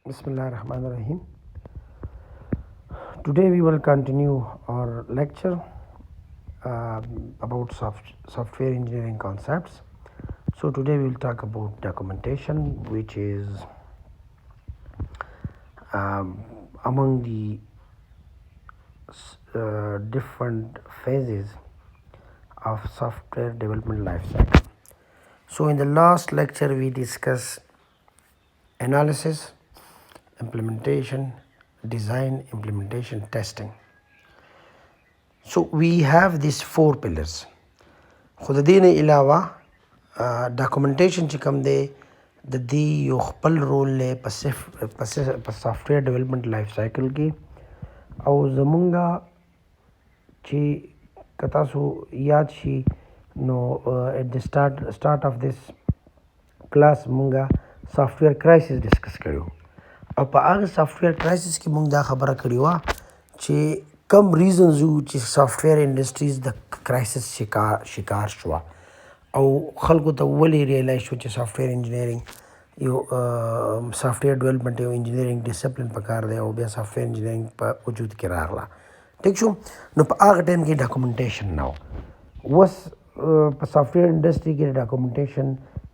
Bismillah ar-Rahman ar-Rahim. Today we will continue our lecture about software engineering concepts. So today we will talk about documentation, which is among the different phases of software development lifecycle. So in the last lecture we discussed analysis, implementation, design, implementation, testing. So we have these four pillars. خو د دې نه علاوه ډاکومنټیشن چې کوم دی د دې یو خپل رول دی په سافټویر ډیولپمنټ لایف سایکل کې او زمونږه چې که تاسو یاد شي نو at the start of this class مونږه سافټویر کرایسس ډسکس کړو او په هغه سافټویر کرایسس کې مونږ دا خبره کړې وه چې کم ریزنز وو چې سافټویر انډسټریز د کرایسس شکار شوه او خلکو ته ولې ریلایز شو چې سافټویر انجینرینګ یو سافټویر ډیولپمنټ یو انجینرینګ ډسپلین پکار دی او بیا سافټویر انجینرینګ په وجود کې راغله ټیک شو نو په هغه ټایم کې ډاکومنټیشن نه و اوس په سافټویر انډسټري کې ډاکومنټیشن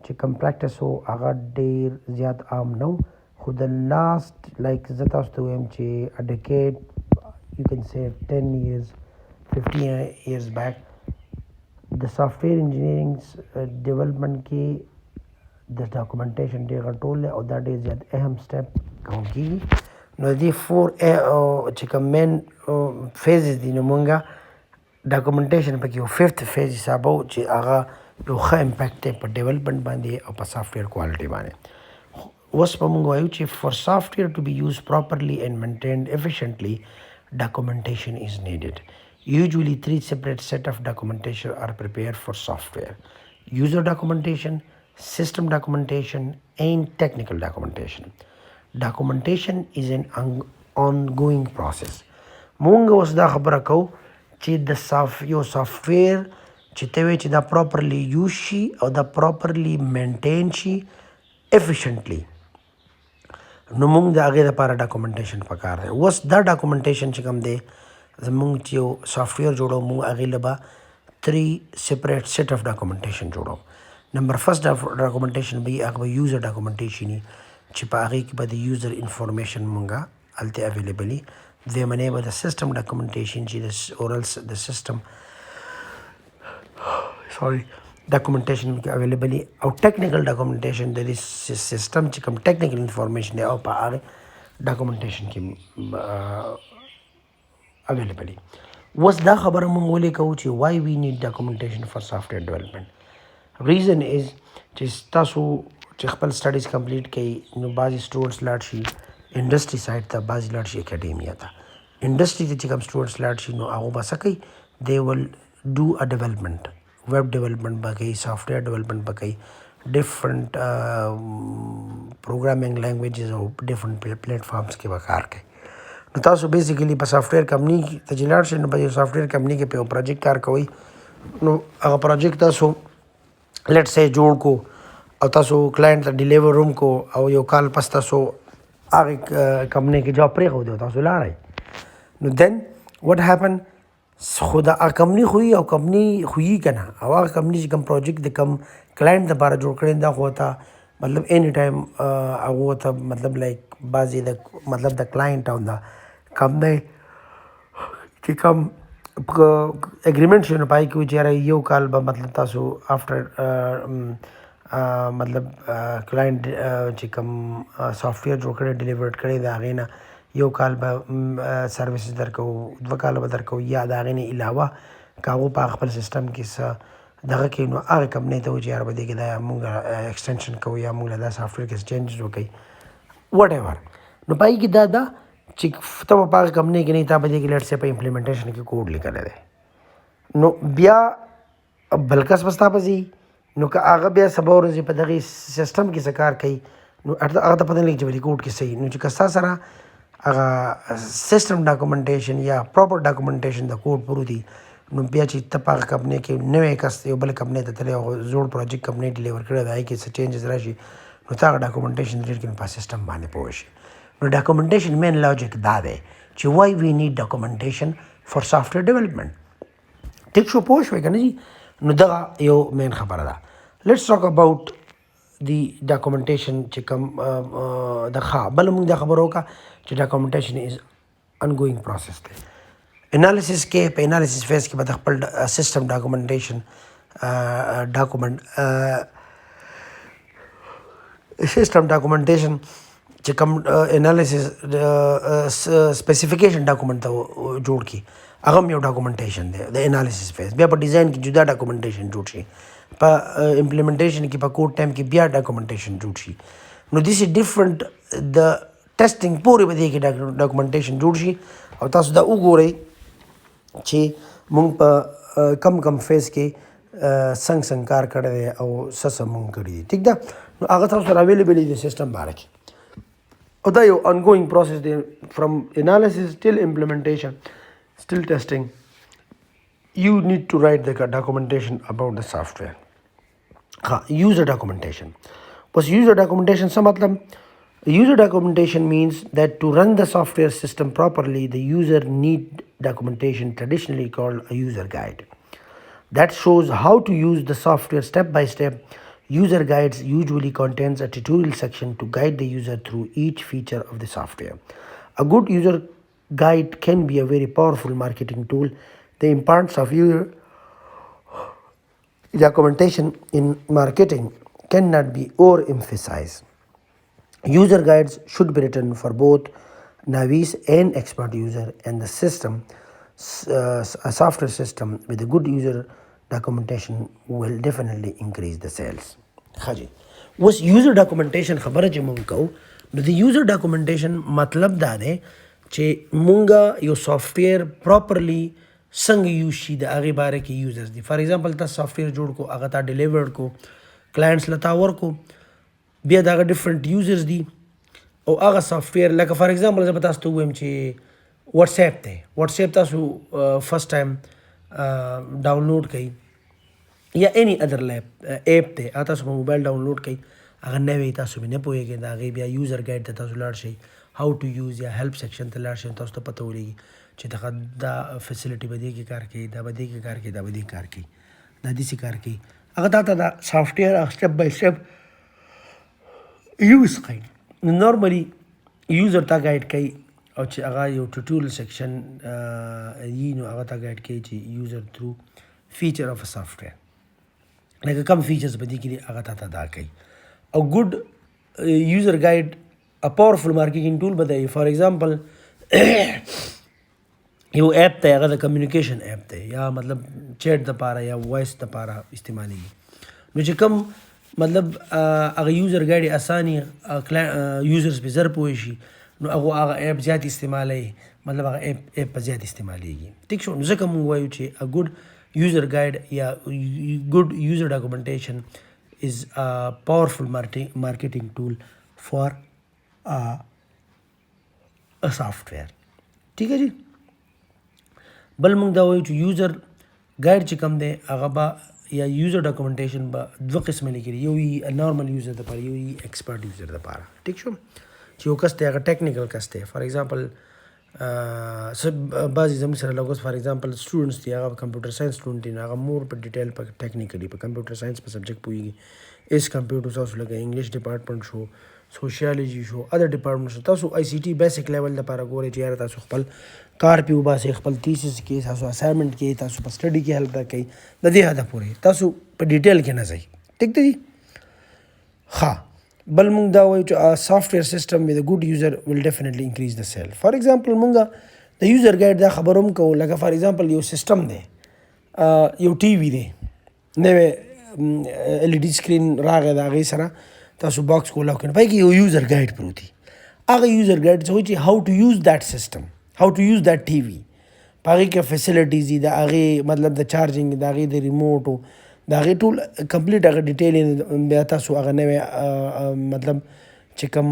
چې کوم پریکټس و هغه ډېر زیات عام نه و خو د لاست لایک زه تاسو ته وایم چې a decade you can say 10 years 15 years back د سافټویر انجینرینګ ډیولپمنټ کې د ډاکومنټیشن ډېر غټول دی او دا ډېر زیات اهم سټیپ ګڼل کېږي نو د دې فور چې کوم مین فیزز دي نو مونږه ډاکومنټیشن پکې یو ففت فیز حسابو چې هغه یو ښه امپیکټ دی په ډیولپمنټ باندې او په سافټویر کوالټي باندې اوس به مونږ وایو چې for software to be used properly and maintained efficiently documentation is needed. Usually three separate set of documentation are prepared for software: user documentation, system documentation, and technical documentation. Documentation is an ongoing process. مونږ اوس دا خبره کوو چې د یو سافټویر چې ته وایې چې دا پراپرلی یوز شي او دا پراپرلی مینټین شي efficiently نو مونږ د هغې لپاره ډاکومنټیشن پکار دی اوس دا ډاکومنټیشن چې کوم دی زمونږ چې یو سافټویر جوړو مونږ هغې له به 3 separate set of documentation جوړو نمبر فرست ډاکومنټیشن به هغه به یوزر ډاکومنټیشن وي چې په هغې کې به د یوزر انفارمیشن مونږه هلته اویلیبل وي دویمنی به د سیسټم ډاکومنټیشن چې د سیسټم ډاکومنټیشن کې اویلیبل وي او ټیکنیکل ډاکومنټیشن د دې سیسټم چې کوم ټیکنیکل انفارمیشن دی او په هغه ډاکومنټیشن کې اویلیبل وي اوس دا خبره مونږ ولې کوو چې why we need documentation for software development reason is چې تاسو چې خپل سټډیز کمپلیټ کړئ نو بعضې سټوډنټس لاړ شي انډسټري سایډ ته بعضې لاړ شي اکیډیمیا ته انډسټري ته چې کوم سټوډنټس لاړ شي نو هغه به څه کوي they will do a development web development به کوي سافټویر ډیولپمنټ به کوي ډفرنٹ پروګرامینګ لینګویجز او ډفرنٹ پلیټفارمس کې به کار کوي نو تاسو بیسیکلی په سافټویر کمپني ته چې لاړ شئ نو په یو سافټویر کمپني کې په یو پروجیکټ کار کوئ نو هغه پروجیکټ تاسو لیټ سې جوړ کو او تاسو کلاینټ ته ډیلیور هم کو او یو کال پس تاسو هغې کمپنۍ کې جاب پرېښودی او تاسو لاړئ نو دین وټ هیپن خو د هغه کمپني خوي او کمپني خوي که نه او هغه کمپني چې کوم پروجیکټ د کوم کلاینټ دپاره جوړ کړی دا خو ته مطلب اینی ټایم هغو ته مطلب لایک بعضې د مطلب د کلاینټ او د کمپنۍ چې کوم اګریمنټ شي نو په هغې کې وي چې یاره یو کال به مطلب تاسو آفټر مطلب کلاینټ چې کوم سافټویر جوړ کړی ډیلیورډ کړی د هغې نه یو کال به سروسز درکوو 2 کاله به درکوو یا د هغې نه علاوه که هغو په خپل سیسټم کې څه دغه کوي نو هغې کمپنۍ ته وایي چې یاره به دې کې دا مونږ ایکسټینشن کوو یا مونږ له دا سافټویر کې چینجز وکړئ وټ ایور نو په هغې کې دا ده چې ته به په هغه کمپنۍ کې نه تا به دې کې لیټ سې په امپلیمنټیشن کې کوډ لیکلی دی نو بیا بل کس به ستا پسې نو که هغه بیا سبا ورځې په دغې سیسټم کې څه کار کوي نو هغه ته پته نه لګي چې په دې کوډ کې صحیح نو چې که ستا سره هغه سیسټم ډاکومنټیشن یا پراپر ډاکومنټیشن د کوډ پرو دي نو بیا چې ته په هغه کمپنۍ کې نوی کس یو بل کمپنۍ ته تللی او زوړ پروجیکټ کمپنۍ ډیلیور کړی د هغې کې څه چینجز راشي نو ته هغه ډاکومنټیشن ریډ کړي په سیسټم باندې پوه شي نو ډاکومنټیشن مین لاجیک دا دی چې وای وی نیډ ډاکومنټیشن فار سافټویر ډیولپمنٹ. ټیک شو پوه شوئ که نه جي. نو دغه یو مین خبره ده. لیټس ټاک اباؤٹ دی ډاکومنټیشن چې کوم د بله موږ دا خبره وکړه چې ډاکومنټیشن از انګوینګ پروسس دی. انالیسس کې په انالیسس فیز کې به د خپل سیسټم ډاکومنټیشن سیسټم ډاکومنټیشن چې کوم انالیسس سپیسیفیکیشن ډاکومنټ ته جوړ کړي هغه هم یو ډاکومنټیشن دی د انالیسس فیز. بیا په ډیزاین کې جدا ډاکومنټیشن جوړ شي، په امپلیمنټیشن کې په کوډ ټایم کې بیا ډاکومنټیشن جوړ شي. نو دیس از ډیفرنٹ د ټیسټینګ پورې به دې کې ډاکومنټیشن جوړ شي او تاسو دا وګورئ چې مونږ په کم فیز کې څنګه کار کړی دی او څه مونږ کړي دي. ټیک ده. نو هغه تاسو سره اویلیبل دي سیسټم باره کې او دا یو انګوینګ پروسس دی فرام انالیسس ټل امپلیمنټیشن still testing. You need to write the documentation about the software. User documentation. What's user documentation? User documentation means that to run the software system properly, the user need documentation, traditionally called a user guide. That shows how to use the software step by step. User guides usually contains a tutorial section to guide the user through each feature of the software. A good user guide can be a very powerful marketing tool. The importance of user documentation in marketing cannot be overemphasized. User guides should be written for both novice and expert user, and the system, a software system with a good user documentation will definitely increase the sales. خاجي وس user documentation خبره چې مونږ کوو نو د user documentation مطلب دا دی چې مونږه یو سافټویر پراپرلی څنګه یوز شي د هغې باره کې یوزرز دي. فار ایگزامپل تاسو سافټویر جوړ کو هغه تا ډیلیورډ کو کلاینټس له تا ورکو بیا د هغه ډفرنټ یوزرز دي او هغه سافټویر لکه فار ایگزامپل زه به تاسو ته ووایم چې واتس اپ دی. واتس اپ تاسو فرست ټایم ډاونلوډ کړئ یا any other اپ دی هغه تاسو په موبایل ډاونلوډ کړئ هغه نوی تاسو به نه پوهېږئ د هغې بیا یوزر ګایډ ته تاسو لاړ شئ how to use یا هیلپ سیکشن ته لاړ شئ تاسو ته پته ولګي چې دغه دا فیسیلیټي به دې کې کار کوي دا به دې کې کار کوي دا به دې کار کوي دا داسې کار کوي هغه تا ته دا سافټویر سټپ بای سټپ یوز کوي. نارملی یوزر ته ګایډ کوي او چې هغه یو ټوټوریل سیکشن یي نو هغه ته ګایډ کوي چې یوزر تھرو فیچر اف ا سافټویر لکه کم فیچرز به دې کې دي هغه تا ته دا کوي. او ګډ یوزر ګایډ a powerful marketing tool به دی. فار ایگزامپل یو اپ دی هغه د کمیونیکیشن اپ دی یا مطلب چیټ دپاره یا وایس دپاره استعمالیږي نو چې کوم مطلب هغه یوزر ګایډ اساني یوزرز پې زر پوه شي نو هغه اپ زیات استعمالوي مطلب هغه اپ په زیات استعمالیږي. ټیک شو. نو ځکه موږ وایو چې a good user guide یا good user documentation is a powerful marketing tool for a software. ٹھیک ہے جی. بل موږ دا وایو چې یوزر ګایډ چې کوم دی هغه به یا یوزر ډاکومنټیشن به دوه قسمه لیکلي یو یي نارمل یوزر دپاره یو یي ایکسپرټ یوزر دپاره. ټیک شو. چې یو کس دی هغه ټیکنیکل کس دی. فار ایگزامپل بعضې زموږ سره لګوس فار ایگزامپل سټوډنټس دي هغه کمپیوټر ساینس سټوډنټ دي هغه مور په ډیټیل په ټیکنیکلی په کمپیوټر ساینس په سبجیکټ پوهېږي ایز کمپیرډ ټو تاسو لکه انګلیش ډپارټمنټ شو سوشیالوجي شو ادر ډپارټمنټ شو تاسو آی سی ټي بیسک لیول دپاره ګورئ چې یاره تاسو خپل کار پې وباسئ خپل تیسس کې تاسو اسایمنټ کې تاسو په سټډي کې هیلپ راکوئ د دې حده پورې تاسو په ډیټیل کې نه ځئ. ټیک دی. ښه بل موږ دا وایو چې سافټویر سیسټم with a good user will definitely increase the sale. فار ایگزامپل موږ د یوزر ګایډ دا خبره هم کوو لکه فار ایگزامپل یو سیسټم دی یو ټي وي دی نوی ایل ای ډي سکرین راغی د هغې سره تاسو باکس کولاو کړئ پای کې یو یوزر ګایډ پروت وي هغه یوزر ګایډ څه وایي چې هاو ټو یوز دیټ سیسټم هاو ټو یوز دیټ ټي وي په هغې کې فیسیلیټیز دي د هغې مطلب د چارجنګ د هغې د ریموټو د هغې ټول کمپلیټ هغه ډیټیل بیا تاسو هغه نوی مطلب چې کوم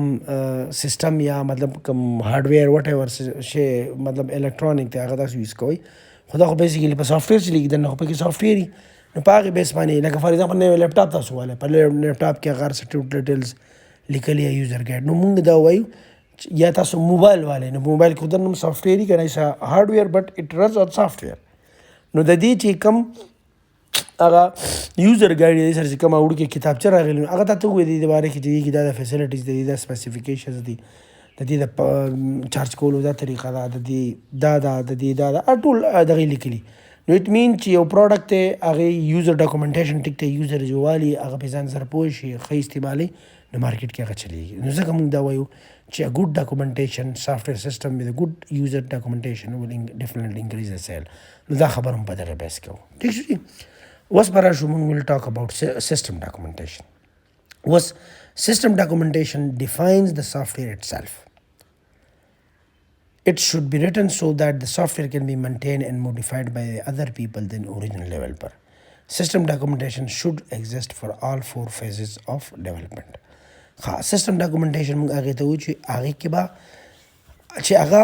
سیسټم یا مطلب کوم هارډویر وټ ایور شی مطلب الیکټرانیک دی هغه تاسو یوز کوئ خو دا خو بیسیکلي په سافټویر چې لیکي دننه خو پکې سافټویر وي نو په هغې بیس باندې لکه فار ایگزامپل نوی لیپټاپ تاسو والی په لیپټاپ کې هغه هر څه ډیټیلز لیکلي یا یوزر ګایډ نو موږ دا وایو یا تاسو موبایل والے نو موبایل کې دنه سافټویر یې کنه ایسا هارډویر بٹ اٹ رنز آن سافټویر نو د دې چې کم هغه یوزر ګایډ یې سره کوم اورو کې کتابچه راغلی هغه ته وې د باره کې چې دا فیسیلیټیز دي دا سپیسیفیکیشنز دي د دې د چارج کولو دا طریقه دا د دې دا ټول دغه لیکلي نو اټ مین چې یو پروډکټ ته هغه یوزر ډاکومنټیشن ټیک ته یوزر جوالي هغه په ځان سره پوه شي ښه استعمالي نو مارکیټ کې هغه چلیږي نو ځکه موږ دا وایو چې a good documentation software system with a good user documentation will definitely increase the sale نو دا خبر هم په دغه بحث کوو ٹھیک شو اوس به راشو موږ will talk about system documentation اوس system documentation defines the software itself. It should be written so that the software can be maintained and modified by other people than original developer. System documentation should exist for all 4 phases of development. System documentation موږ هغې ته وایو چې هغې کې به چې هغه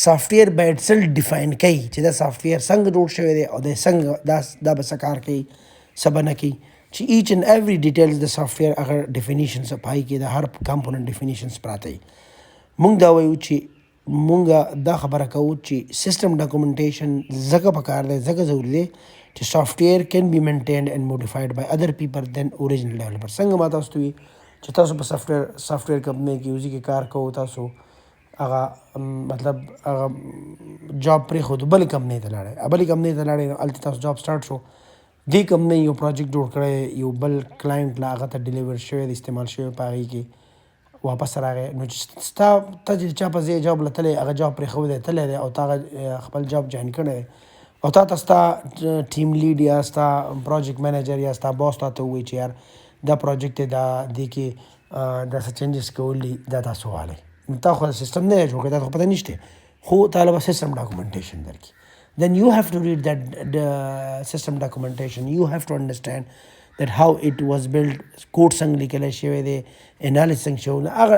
سافټویر به اټسل ډیفاین کوي چې دا سافټویر څنګه جوړ شوی دی او د څنګه دا به څه کار کوي څه به نه کوي چې ایچ اینڈ ایوری ډیټیلز د سافټویر هغه ډیفینیشنز په هغې کې د هر کمپوننټ ډیفینیشنز پراته وي موږ دا وایو چې مونږ دا خبره کوو چې سیسټم ډاکومنټیشن ځکه پکار دی ځکه ضروري دی چې سافټویر کین بی مینټینډ اینډ موډیفاید بای ادر پیپل دین اوریجنل ډیولپر څنګه ما تاسو ته وي چې تاسو په سافټویر کمپنۍ کې یوزي کې کار کوو تاسو هغه مطلب هغه جاب پرېښودو بلې کمپنۍ ته لاړئ بلې کمپنۍ ته لاړئ هلته تاسو جاب سټارټ شو دې کمپنۍ یو پروجیکټ جوړ کړی یو بل کلاینټ لا هغه ته ډیلیور شوی دی استعمال شوی په هغې کې واپس راغی نو چې ستا ته چې چا په ځای جاب لتلی هغه جاب پرېښودی تللی دی او تا هغه خپل جاب جوین کړی دی او تا ته ستا ټیم لیډ یا ستا پروجیکټ مینیجر یا ستا باس تا ته ووایي چې یار دا پروجیکټ دی دا دې کې دا څه چینجز کول دي دا تاسو والئ نو تا خو سیسټم نه دی جوړ کړی تا خو پته نشته خو تاله به سیسټم ډاکومنټیشن درکړي then you have to read that system documentation you have to understand that how it was built code څنګه لیکل شوی دی انالیسس څنګه شوی هغه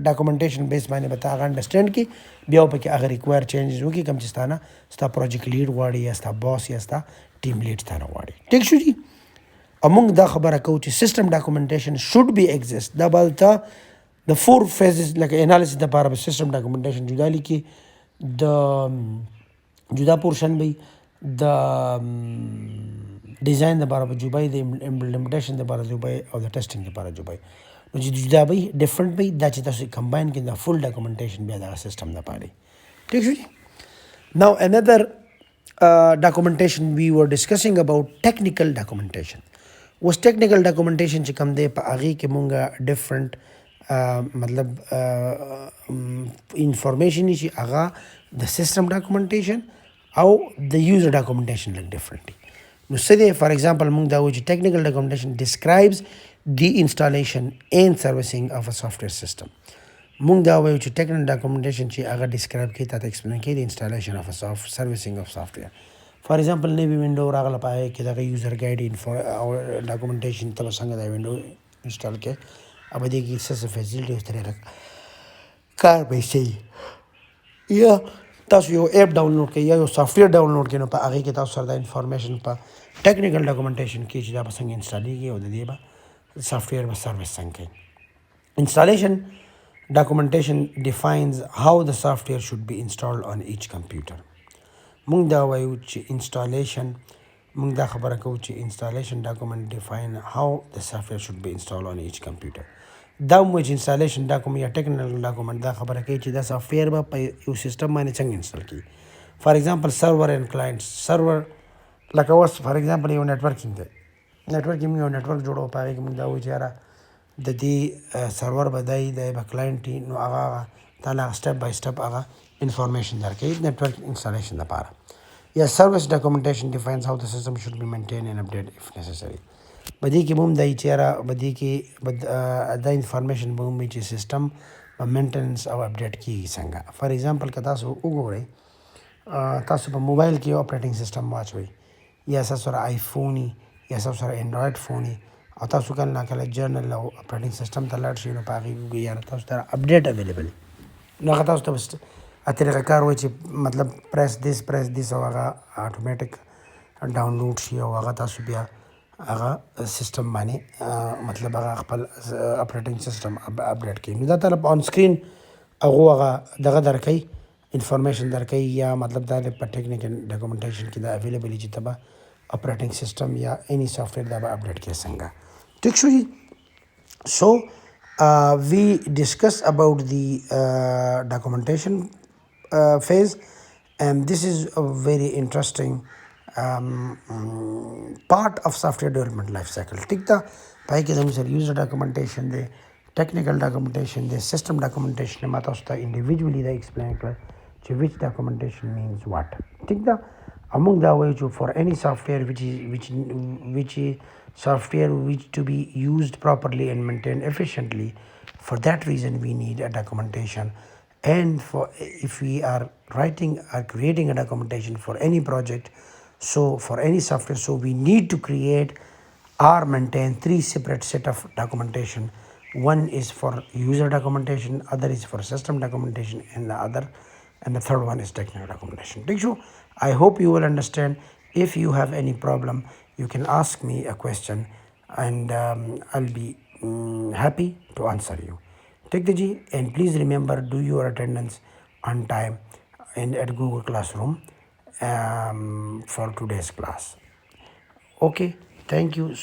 ډاکومنټیشن بیس باندې به ته هغه انډرسټینډ کړي بیا پکې هغه ریکوایر چینجز وکړي کوم چې ستا نه ستا پروجیکټ لیډ غواړي یا ستا باس یا ستا ټیم لیډ ستا نه غواړي ټیک شو جي او موږ دا خبره کوو چې سیسټم ډاکومنټیشن شوډ بی ایگزست دا به ته د 4 phases لکه انالیسس دپاره به سیسټم ډاکومنټیشن جدا لیکي د جدا پورشن به د ډیزاین دپاره به جوبای د امپلیمنټیشن دپاره جوبای او د ټیسټینګ دپاره جوبای نو چې جدا به ډفرنٹ به دا چې تاسو کمباین کړئ د فل ډاکومنټیشن بیا دغه سیسټم دپاره ټیک شو نو another documentation we were discussing about technical documentation was technical documentation چې کوم دی په هغې کې مونږ ډفرنٹ مطلب انفارمیشن چې هغه د سیسټم ډاکومنټیشن او د یوزر ډاکومنټیشن لږ ډفرنٹ دي نو څه دی فار ایگزامپل موږ دا وایو چې ټیکنیکل ډاکومنټیشن ډسکرایبز دی انسټالیشن اینڈ سروسینګ اف ا سافټویر سیسټم موږ دا وایو چې ټیکنیکل ډاکومنټیشن چې هغه ډسکرایب کوي تاته ایکسپلین کوي د انسټالیشن اف ا سروسینګ اف سافټویر فار ایگزامپل نوی وینډو راغله په هغې کې دغه یوزر ګایډ او ډاکومنټیشن ته به څنګه دا وینډو انسټال کوي او په دې کې څه فیسیلیټي او طریقه کار به شي یا تاسو یو ایپ ډاونلوډ کړئ یا یو سافټویر ډاونلوډ کړئ نو په هغې کې تاسو سره دا انفارمیشن په ټیکنیکل ډاکومنټیشن کې چې دا به څنګه انسټالیږي او د دې به سافټویر به سروس څنګه کوي انسټالیشن documentation defines how the software should be installed on each computer موږ دا وایو چې انسټالیشن موږ دا خبره کوو چې انسټالیشن ډاکومنټ ډیفاین how the software should be installed on each computer دا موږ چې انسټالیشن ډاکومنټ یا ټیکنیکل ډاکومنټ دا خبره کوي چې دا سافټویر به په یو سیسټم باندې څنګه انسټال کړي فار ایگزامپل سرور اینډ کلاینټ سرور لکه اوس فار ایگزامپل یو نیټورکینګ دی نیټورکینګ یو نیټورک جوړو په هغې کې موږ دا وایو چې یاره د دې سرور به دی به کلاینټ وي نو هغه تعالی سټپ بای سټپ هغه انفارمیشن درکوي نیټورک انسټالیشن لپاره یا سروس ډاکومنټیشن ډیفاینز هاو د سیسټم شوډ بی مینټین اینډ اپډیټ اف نیسیسري په دې کې به هم دی چې یاره په دې کې دا انفارمیشن به هم وي چې سیسټم به مینټننس او اپډیټ کېږي څنګه فار ایگزامپل که تاسو وګورئ تاسو په موبایل کې یو اپریټنګ سیسټم واچوئ یا ستاسو سره آیفون وي یا ستاسو سره اینډرایډ فون وي او تاسو کله ناکله جرنل او اپریټنګ سیسټم ته لاړ شئ نو په هغې وګورئ یاره تاسو ته اپډیټ اویلیبل نو هغه تاسو ته طریقه کار وایي چې مطلب پریس دیس او هغه اټومیټک ډاونلوډ شي او هغه تاسو بیا هغه سیسټم باندې مطلب هغه خپل اپریټنګ سیسټم اپډیټ کړي نو دا طرف آن سکرین هغه دغه درکوي انفارمیشن درکوي یا مطلب دا د په ټیکنیکل ډاکومنټیشن کې دا اویلیبل چې ته به اپریټنګ سیسټم یا اینی سافټویر دا به اپډیټ کې څنګه ټیک شو جی. So we discuss about the documentation phase, and this is a very interesting part of software development life cycle. ठीक था भाई के दम sir user documentation दे technical documentation दे system documentation ने माता उसका individually दा explain कर कि which documentation means what. ठीक था among the way to for any software which is software which to be used properly and maintained efficiently. For that reason we need a documentation, and for if we are writing or creating a documentation for any project, so for any software, so we need to create or maintain three separate set of documentation. One is for user documentation, other is for system documentation, and the third one is technical documentation. I hope you will understand. If you have any problem, you can ask me a question, and I'll be happy to answer you. Take the G, and please remember, do your attendance on time and at Google Classroom for today's class. Okay, thank you.